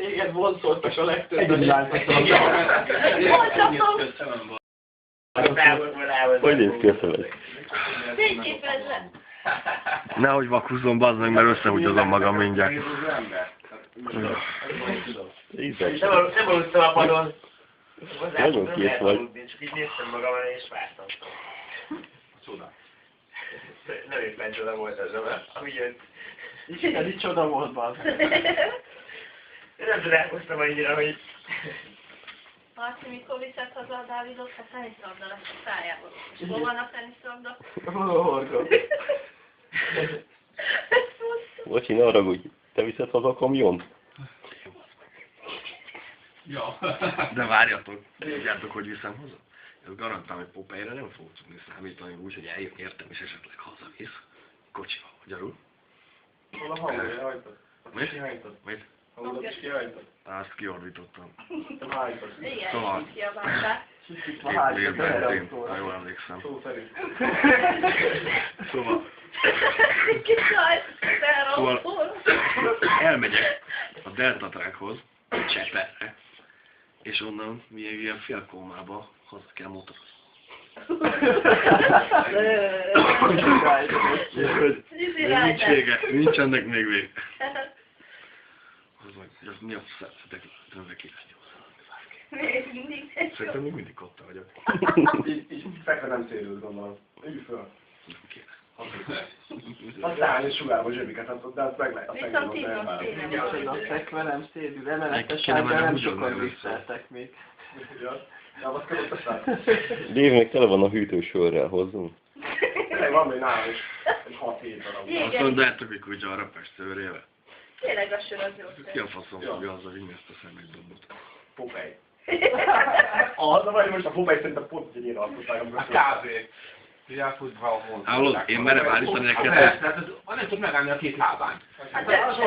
Téged vonzoltak a legtöbbet. Egyedül állítottam. Hogy néz ki a feled? Fényképezve. Nehogy vakuzzon, bazd meg, mert összehúgyozom magam mindjárt. Nem aludtam a padon. Nagyon kész vagy. Csak így néztem magam elé és vártam. Csoda. Nem éppen csoda volt ez, mert ahogy jött. Ez így csoda volt, bazd. Én nem csodálkoztam annyira, hogy... Marci, mikor viszed haza a Dávidot, a teniszlabda lesz a szájából. És hol van a teniszlabda? Horgod. Bocsi, ne haragudj. Te viszed haza a kamiont? Ja. De várjatok, tudjátok, hogy viszem haza? Ez garantálom, hogy Popeye-re nem fog tudni számítani úgy, hogy elértem és esetleg hazavisz. Kocsival, magyarul. Hol a hangja, hajtad? Mit? Kihajtad? Mit? Hangodat is kihajtad? Azt kiordítottam. Te hajtad. Igen, Szóval. így kiabáltál. Csicsit a Két hágy, lépben, ha jól emlékszem. Szó szerint. Szóval Szóval elmegyek a Delta Trackhoz, Cseperre, és onnan ilyen félkómába haza kell motorozni. Nincs vége, nincs ennek még vége. Az vagy, hogy az mi a szedek dönvek irányul. Szerintem még mindig kotta vagyok. Így fekve nem szérült, gondolom. Ülj föl. Nem kéne. Aztán és sugárba zsöbiket, de azt meg lehet. Viszont hívnak tényleg. A szekve nem szédül, emeletes Kéne ágyra mennem nem úgy sokan oldani visszeltek még. Javaszkodott a srác. Dévnek tele van a hűtősörrel, hozzunk. Van még nálam is. Egy 6-7 darab. Azt mondjátok, hogy kutya a rapás szőrével. Tényleg a sör az jó. Ki a faszom fogja hazavinni ezt a szemekdombot? Popeye. Az a vagy, most a Popeye szerintem pont egy ilyen alkotságom. A kávé. Elfutva a mond. Hallod, én merem állítani neked, Persze, hát nem tud megállni a két lábán. Ez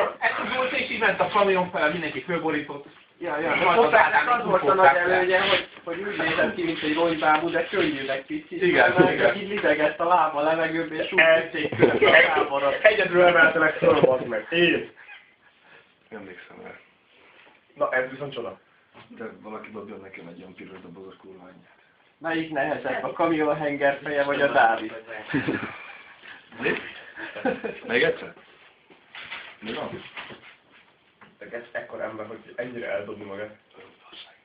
volt, és így ment a kamion fel, mindenki fölborított. Ja, az volt a nagy előnye, hogy úgy nézett ki, mint egy ronybábú, de könnyűnek picit. Igen. Így lidegett a lába a levegőbe, és úgy vitték a lábara. Egyedül emeltelek föl, bazd meg. Én. emlékszem rá. Na, ez viszont csoda. De valaki dobjon nekem egy olyan piros dobozos kurványát. Melyik nehezebb, a kamion hengerfeje vagy a Dávid? Mi? Még egyszer? Mi van? Ez ekkor ember, hogy ennyire eldobni magát.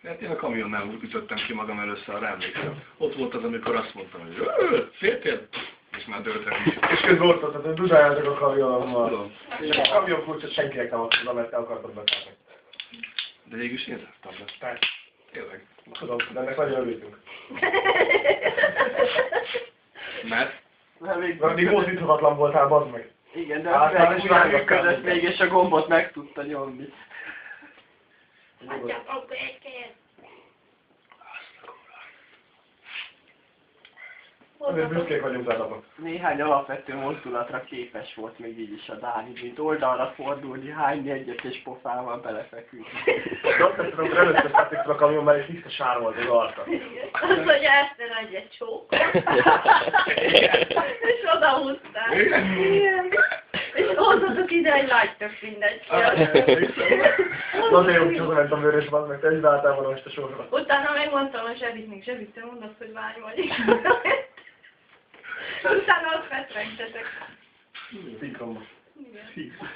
Hát én a kamionnál ütöttem ki magam először, arra emlékszem. Ott volt az, amikor azt mondtam, hogy féltél? És már dőltem is. És közben ott volt, hogy dudáljátok a kamionommal. Tudom. És a kamion kulcsot senkinek nem adtam, mert te akartad betartani. De végül is én zártam be. Tehát, Tényleg. tudom, de ennek nagyon örültünk. Mert? Addig mozdíthatatlan voltál, bazd meg. Igen, de a Greg úgy működött még, és a gombot meg tudta nyomni. Adjak a békét. Azért büszkék vagyunk rád. Néhány alapvető mozdulatra képes volt még így is a Dávid, mint oldalra fordulni, hányni egyet és pofával belefeküdni. Azt tudom, először szedték fel a kamion, mert tiszta sár volt az arca. Az, hogy Eszter adj egy csókot. És odahúztál. És hozzatok ide egy lágytök mindegy. Azért jó, hogy hazament a vörös, bazd meg, te egy váltál volna most a sorra. Utána megmondtam a Zsebiknek, Zsebik, te mondod, hogy vágy vagy. Utána ott fetrengtetek. Szinkronban. Igen.